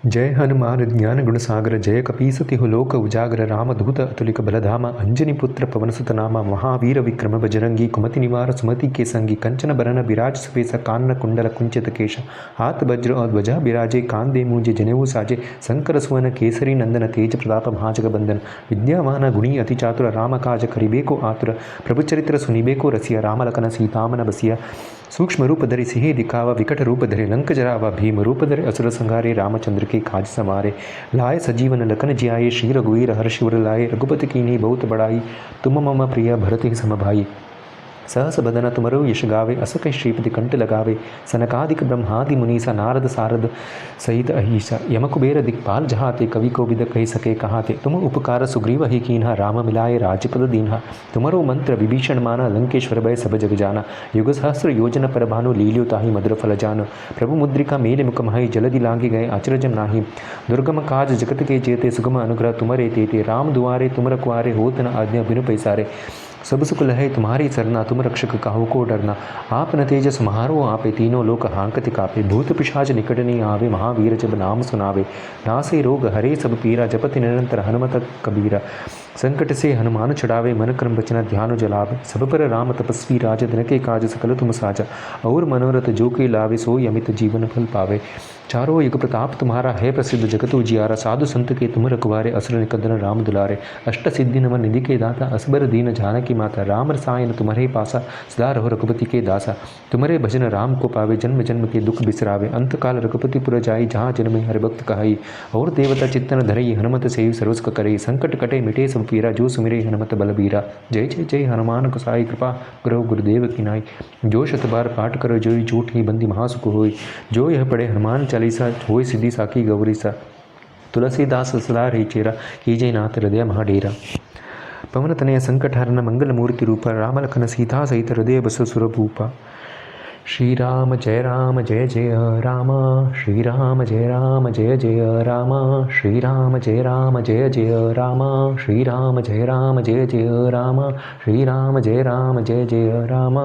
जय हनुमान ज्ञान गुण सागर जय कपीसतिहु लोक उजागर रामदूत अतुलिक बलधाम अंजनी पुत्र पवनसुत नाम महावीर विक्रम बजरंगी कुमति निवार सुमति के संगी कंचन बरन विराज सुपेश कानन कुंडल कुंचित केश हाथ वज्र और ध्वजा विराजे कांदे मूंजे जनेऊ साजे शंकर सुवन केसरी नंदन तेज प्रताप महाजग बंदन विद्यावान गुणी अति चातुर राम काज करिबेको आतुर प्रभु चरित्र सुनिबेको रसिया राम लखन सीतामन बसिया सूक्ष्म रूप धरि सिंह दिखावा विकट रूप धरि लंक जरावा भीम रूप धरि असुर संहारे रामचंद्र के काज समारे लाए सजीवन लखन जियाए श्री रघुवीर हर्ष उर लाए रघुपति कीन्ही बहुत बड़ाई तुम मम प्रिय भरत ही सम भाई सहस बदन तुमरो यश गावे अस कहि श्रीपति कंठ लगावे सनकादिक ब्रह्मादि मुनीसा नारद सारद सहित अहिसा यम कुबेर दिक्पाल जहाते कवि कोविद कही सके कहाते तुम उपकार सुग्रीव ही कीन्हा राम मिलाए राजपद दीन्हा तुमरो मंत्र विभीषण माना लंकेश्वर भय सब जग जाना युग सहस्र योजन पर भानु लील्यो ताहि मधुर फल जान प्रभु मुद्रिका मेल मुख माहि जलदि लांघि गए अचरजम नाही दुर्गम काज जगत के जेते सुगम अनुग्रह तुमरे तेते राम दुआरे तुम रखवारे होत न आज्ञा बिनु पैसारे सब सुख लहे तुम्हारी सरना तुम रक्षक काहू को डरना आप न तेजस महारो आपे तीनों लोक हांकति कापे भूत पिशाच निकट नहीं आवे महावीर जब नाम सुनावे नासे रोग हरे सब पीरा जपति निरंतर हनुमत कबीरा संकट से हनुमान छुड़ावे मन क्रम बचना ध्यान जलावे सब पर राम तपस्वी राज दिन के काज सकल तुम साजा और मनोरथ जो के लावे सो अमित जीवन फल पावे चारों युग प्रताप तुम्हारा है प्रसिद्ध जगत उजियारा साधु संत के तुम रखवारे असुर निकंदन राम दुलारे अष्ट सिद्धि नव निधि के दाता असबर दीन जानकी माता राम रसायन तुम्हारे पासा सदा रहो रघुपति के दासा तुम्हारे भजन राम को पावे जन्म जन्म के दुख बिसरावे अंत काल रघुपति पुर जाई जहाँ जन्म हरि भक्त कहाई और देवता चित्तन धरई हनुमत सेवी सर्वस्क करे संकट कटे मिटे सब पीरा जो सुमिरे हनुमत बलबीरा जय जय जय हनुमान गोसाई कृपा करो गुरुदेव की नाई जो शत बार पाठ करो जोई झूठ ही बंदी महासुख होई जो यह पढ़े हनुमान चालीसा होई सिद्धि साखी गौरी सा तुलसीदास सदा रही चेरा कीजय नाथ हृदय महाडेरा पवन तनय संकट हरन मंगल मूर्ति रूपा राम लखन सीता सहित हृदय बस सुरभूपा श्री राम जय जय राम श्री राम जय जय राम श्री राम जय जय राम श्री राम जय जय राम श्री राम जय जय राम